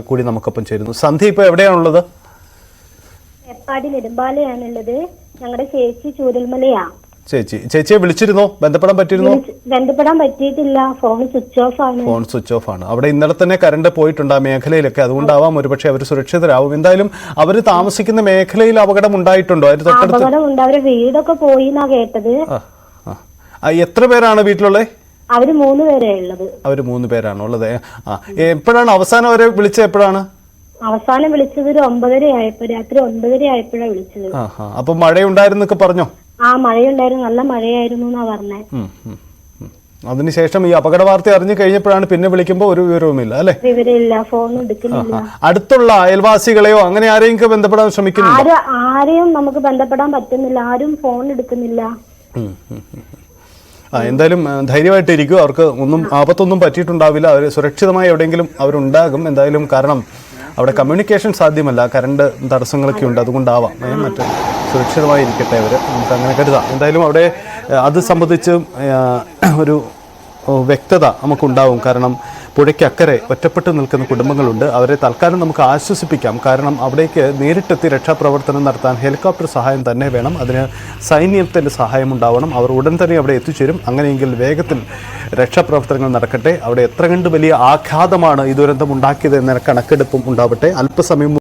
കൂടി നമുക്കൊപ്പം ചേരുന്നു. സന്ധ്യ ഇപ്പോൾ എവിടെയാണുള്ളത്? എപ്പാടി നെടുമ്പാലയാണുള്ളത്. ഞങ്ങളുടെ ചേച്ചി ചൂരൽമലയാ. ചേച്ചിയെ വിളിച്ചിരുന്നോ? ബന്ധപ്പെടാൻ പറ്റിയിരുന്നോ? ബന്ധപ്പെടാൻ പറ്റിയിട്ടില്ല. ഫോൺ സ്വിച്ച് ഓഫ് ആണ്. അവിടെ ഇന്നലെ തന്നെ കറണ്ട് പോയിട്ടുണ്ട് ആ മേഖലയിലൊക്കെ. അതുകൊണ്ടാവാം ഒരുപക്ഷെ അവർ സുരക്ഷിതരാവും. എന്തായാലും അവർ താമസിക്കുന്ന മേഖലയിൽ അപകടം ഉണ്ടായിട്ടുണ്ടോ? അപകടം ഉണ്ട്. അവരുടെ വീടൊക്കെ പോയി എന്നാ കേട്ടത്. എത്ര പേരാണ് വീട്ടിലുള്ളത്? അവര് 3 പേരേ ഉള്ളത്. അവര് 3 പേരാണ് ഉള്ളത്. എപ്പോഴാണ് അവസാനം അവരെ വിളിച്ചത്? എപ്പോഴാണ് അവസാനം വിളിച്ചത്? ഒരു 9:30 ആയപ്പോ, രാത്രി 9:30 ആയപ്പോഴാണ് വിളിച്ചത്. അപ്പൊ മഴയുണ്ടായിരുന്നൊക്കെ പറഞ്ഞോ? മഴയുണ്ടായിരുന്നു, നല്ല മഴയായിരുന്നു എന്നാ പറഞ്ഞേ. അതിനുശേഷം ഈ അപകട വാർത്ത അറിഞ്ഞു കഴിഞ്ഞപ്പോഴാണ് പിന്നെ വിളിക്കുമ്പോ ഒരു വിവരവുമില്ല അല്ലെ? വിവരമില്ല, ഫോൺ എടുക്കുന്നില്ല. അടുത്തുള്ള അയൽവാസികളെയോ അങ്ങനെ ആരെയും ബന്ധപ്പെടാൻ ശ്രമിക്കുന്നില്ല? ആരെയും നമുക്ക് ബന്ധപ്പെടാൻ പറ്റുന്നില്ല. ആരും ഫോൺ എടുക്കുന്നില്ല. എന്തായാലും ധൈര്യമായിട്ടിരിക്കും. അവർക്ക് ഒന്നും ആപത്തൊന്നും പറ്റിയിട്ടുണ്ടാവില്ല. അവർ സുരക്ഷിതമായി എവിടെയെങ്കിലും അവരുണ്ടാകും എന്തായാലും. കാരണം അവിടെ കമ്മ്യൂണിക്കേഷൻ സാധ്യമല്ല, കറണ്ട് തടസ്സങ്ങളൊക്കെ ഉണ്ട്. അതുകൊണ്ടാവാം. മറ്റേ സുരക്ഷിതമായി ഇരിക്കട്ടെ അവർ, നമുക്ക് അങ്ങനെ കരുതാം. എന്തായാലും അവിടെ അത് സംബന്ധിച്ച് ഒരു വ്യക്തത നമുക്കുണ്ടാവും. കാരണം പുഴയ്ക്കക്കരെ ഒറ്റപ്പെട്ട് നിൽക്കുന്ന കുടുംബങ്ങളുണ്ട്. അവരെ തൽക്കാലം നമുക്ക് ആശ്വസിപ്പിക്കാം. കാരണം അവിടേക്ക് നേരിട്ടെത്തി രക്ഷാപ്രവർത്തനം നടത്താൻ ഹെലികോപ്റ്റർ സഹായം തന്നെ വേണം. അതിന് സൈന്യത്തിൻ്റെ സഹായം ഉണ്ടാവണം. അവർ ഉടൻ തന്നെ അവിടെ എത്തിച്ചേരും. അങ്ങനെയെങ്കിൽ വേഗത്തിൽ രക്ഷാപ്രവർത്തനങ്ങൾ നടക്കട്ടെ. അവിടെ എത്ര കണ്ട് വലിയ ആഘാതമാണ് ഈ ദുരന്തം ഉണ്ടാക്കിയത് എന്ന കണക്കെടുപ്പും ഉണ്ടാവട്ടെ. അല്പസമയം